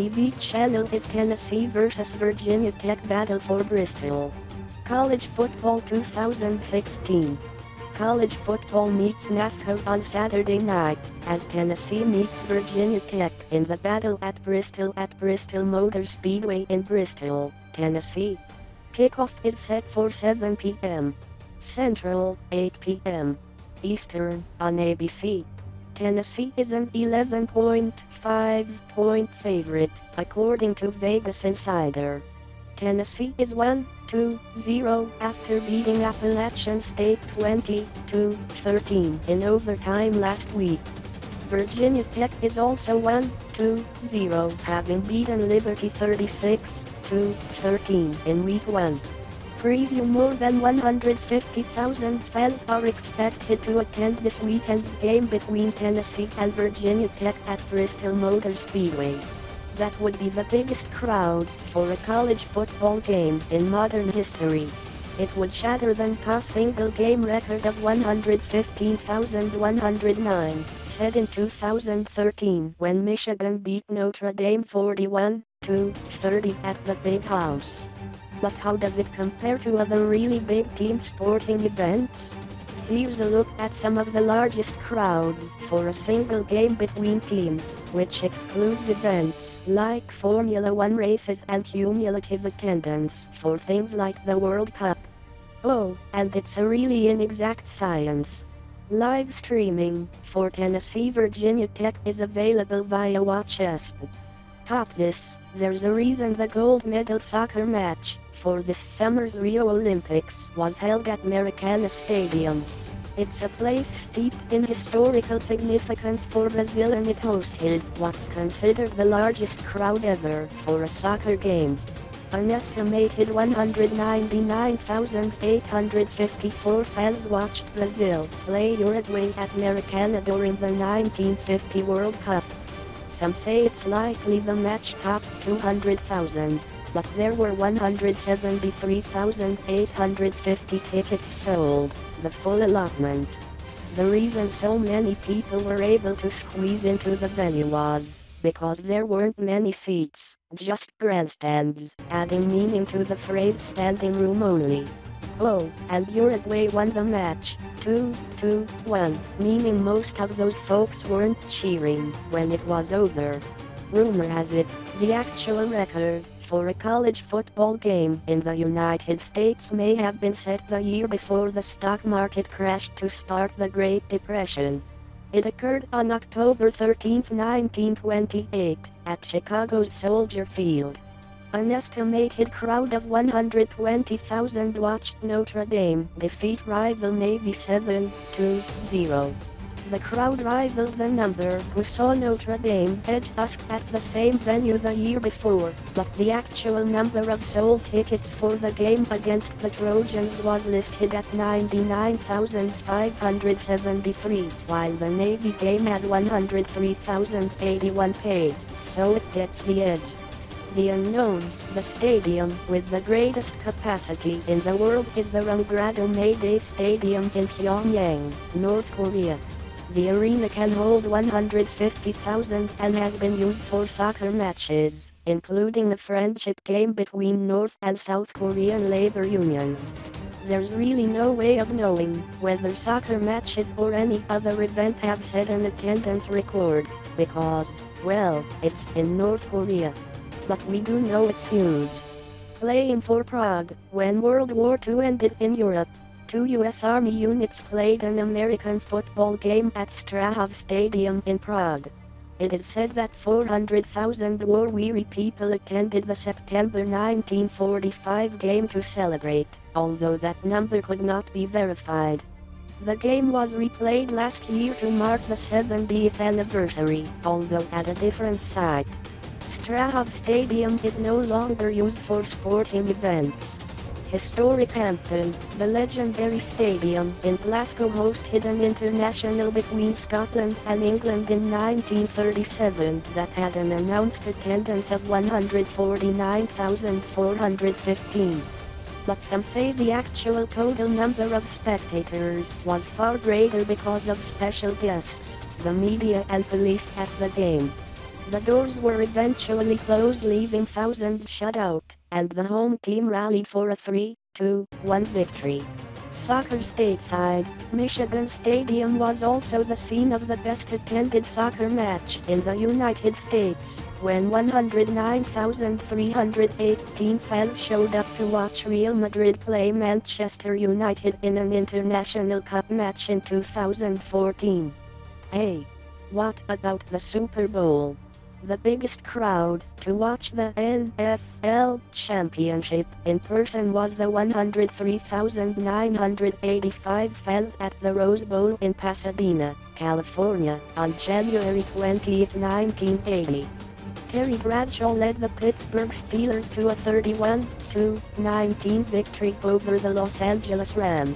TV channel is Tennessee vs Virginia Tech Battle for Bristol. College Football 2016. College football meets NASCAR on Saturday night, as Tennessee meets Virginia Tech in the battle at Bristol Motor Speedway in Bristol, Tennessee. Kickoff is set for 7 p.m. Central, 8 p.m. Eastern, on ABC. Tennessee is an 11.5-point favorite, according to Vegas Insider. Tennessee is 1-2-0 after beating Appalachian State 20-13 in overtime last week. Virginia Tech is also 1-2-0, having beaten Liberty 36-13 in Week 1. Preview: more than 150,000 fans are expected to attend this weekend's game between Tennessee and Virginia Tech at Bristol Motor Speedway. That would be the biggest crowd for a college football game in modern history. It would shatter the single-game record of 115,109, set in 2013 when Michigan beat Notre Dame 41-30 at the Big House. But how does it compare to other really big team sporting events? Here's a look at some of the largest crowds for a single game between teams, which excludes events like Formula One races and cumulative attendance for things like the World Cup. Oh, and it's a really inexact science. Live streaming for Tennessee Virginia Tech is available via Watchest. Top this, there's a reason the gold medal soccer match for this summer's Rio Olympics was held at Maracana Stadium. It's a place steeped in historical significance for Brazil, and it hosted what's considered the largest crowd ever for a soccer game. An estimated 199,854 fans watched Brazil play Uruguay at Maracana during the 1950 World Cup. Some say it's likely the match topped 200,000, but there were 173,850 tickets sold, the full allotment. The reason so many people were able to squeeze into the venue was because there weren't many seats, just grandstands, adding meaning to the phrase standing room only. Oh, and Uruguay won the match, 2-1, meaning most of those folks weren't cheering when it was over. Rumor has it, the actual record for a college football game in the United States may have been set the year before the stock market crashed to start the Great Depression. It occurred on October 13, 1928, at Chicago's Soldier Field. An estimated crowd of 120,000 watched Notre Dame defeat rival Navy 7-0. The crowd rivaled the number who saw Notre Dame edge us at the same venue the year before, but the actual number of sold tickets for the game against the Trojans was listed at 99,573, while the Navy game had 103,081 paid, so it gets the edge. The unknown, the stadium with the greatest capacity in the world is the gameday Stadium in Pyongyang, North Korea. The arena can hold 150,000 and has been used for soccer matches, including a friendship game between North and South Korean labor unions. There's really no way of knowing whether soccer matches or any other event have set an attendance record, because, well, it's in North Korea. But we do know it's huge. Playing for Prague, when World War II ended in Europe, 2 U.S. Army units played an American football game at Strahov Stadium in Prague. It is said that 400,000 war-weary people attended the September 1945 game to celebrate, although that number could not be verified. The game was replayed last year to mark the 70th anniversary, although at a different site. Strahov Stadium is no longer used for sporting events. Historic Hampton, the legendary stadium in Glasgow, hosted an international between Scotland and England in 1937 that had an announced attendance of 149,415. But some say the actual total number of spectators was far greater because of special guests, the media and police at the game. The doors were eventually closed, leaving thousands shut out, and the home team rallied for a 3-2-1 victory. Soccer stateside, Michigan Stadium was also the scene of the best-attended soccer match in the United States, when 109,318 fans showed up to watch Real Madrid play Manchester United in an International Cup match in 2014. Hey, what about the Super Bowl? The biggest crowd to watch the NFL Championship in person was the 103,985 fans at the Rose Bowl in Pasadena, California, on January 20, 1980. Terry Bradshaw led the Pittsburgh Steelers to a 31-19 victory over the Los Angeles Rams.